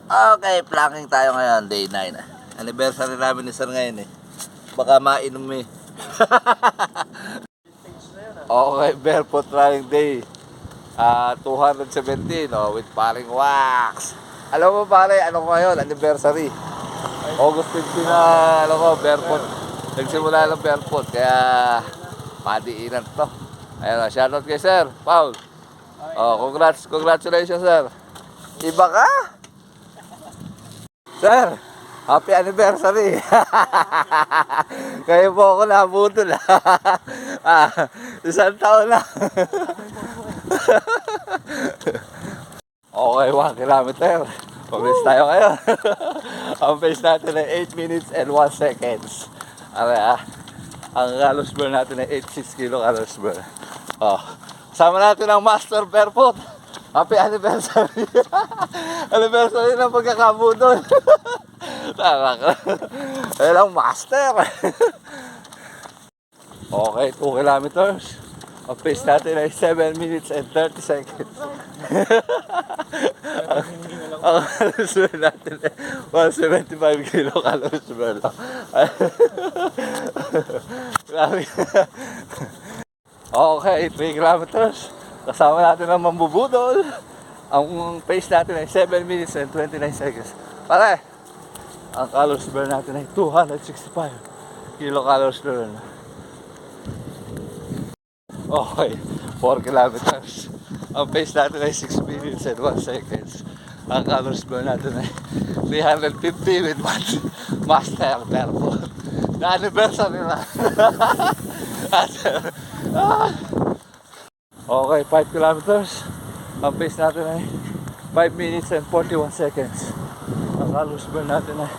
Okay, planking tayo ngayon, day 9. Anniversary namin ni Sir ngayon eh. Baka mainom eh. Okay, barefoot running day. 217 with paring wax. Alam mo pare, ano ko ngayon? Anniversary. August 15 na, barefoot. Nagsimula ng barefoot, kaya padiinan to. Ayun, shoutout kay Sir Paul. Congratulations Sir. Iba ka? Sir, happy anniversary. Kayo po ako nabutol. Isang taon na. Okay, 1 kilometer. Pabilis tayo ngayon. Ang pace natin ay 8 minutes and 1 seconds. Ang calories burn natin ay 86 kilo calories burn. Sama natin ang Master Barefoot. Happy anniversary. Anniversary ng pagkakabudol. Tama ka. Ayun ang Master. Okay, 2 kilometers. Ang pace natin ay 7 minutes and 30 seconds. Ang calories burn natin ay 175 kilo calories burn. Grabe. Okay, 3 kilometers. Kasama natin ang mambubudol. Ang pace natin ay 7 minutes and 29 seconds. Pare, ang calories burn natin ay 265 kilocalories burn. Okay, 4 kilometers. Ang pace natin ay 6 minutes and 1 seconds. Ang calories burn natin ay 350 with 1 Master Barefoot. Na-anniversary na. Okay, 5 kilometers. Ang pace natin ay 5 minutes and 41 seconds. Ang calories burn natin ay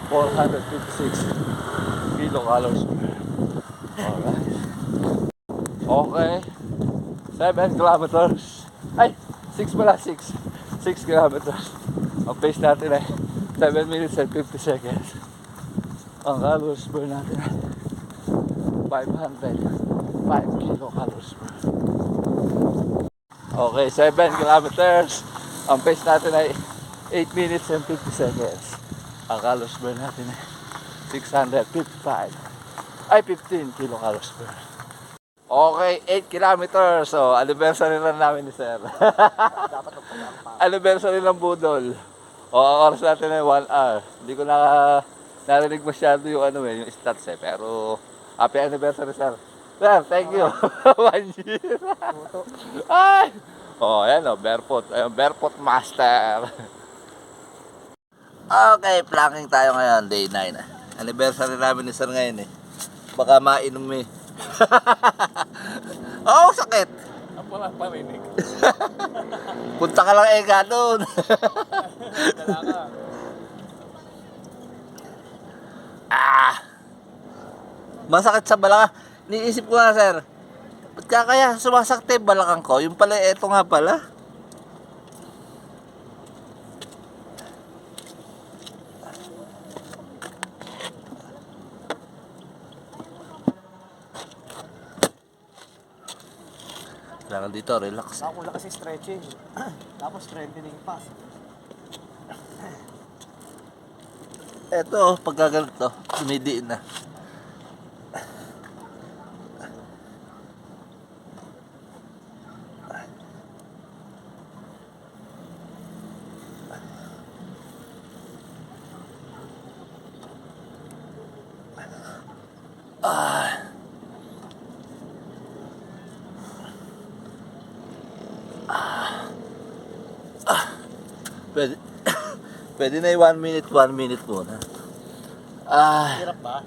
456 kilocalories burn. Alright. Okay. 7 kilometers. Ay, 6 pala, 6 kilometers. Ang pace natin ay 7 minutes and 50 seconds. Ang calories burn natin ay 505 kilocalories burn. Okay, 7 kilometers. Ang pace natin ay 8 minutes and 50 seconds. Ang calories burn natin ay 655. Ay, 15 kilocalories burn. Okay, 8 kilometers. So, anniversary lang namin ni Sir. Anniversary ng budol. Ang oras natin ay 1 hour. Hindi ko narinig masyado yung yung stats eh. Pero, happy anniversary, Sir. Sir, thank you. 1 year. Ay! Ayan barefoot. Barefoot Master. Okay, planking tayo ngayon, day 9. Anniversary namin ni Sir ngayon eh. Baka mainom eh. Sakit. Ang wala parinig. Punta ka lang doon. Masakit sa balakang. Niisip ko na, Sir. Ba't kaya sumasakit yung balakang ko? Yung pala, eto nga pala. Kailangan dito, relax. Nakakula kasi stretching. Tapos strengthening pa. Eto, pagkaganito, sumidiin na. Pwede na yung 1 minute muna. Hirap ba?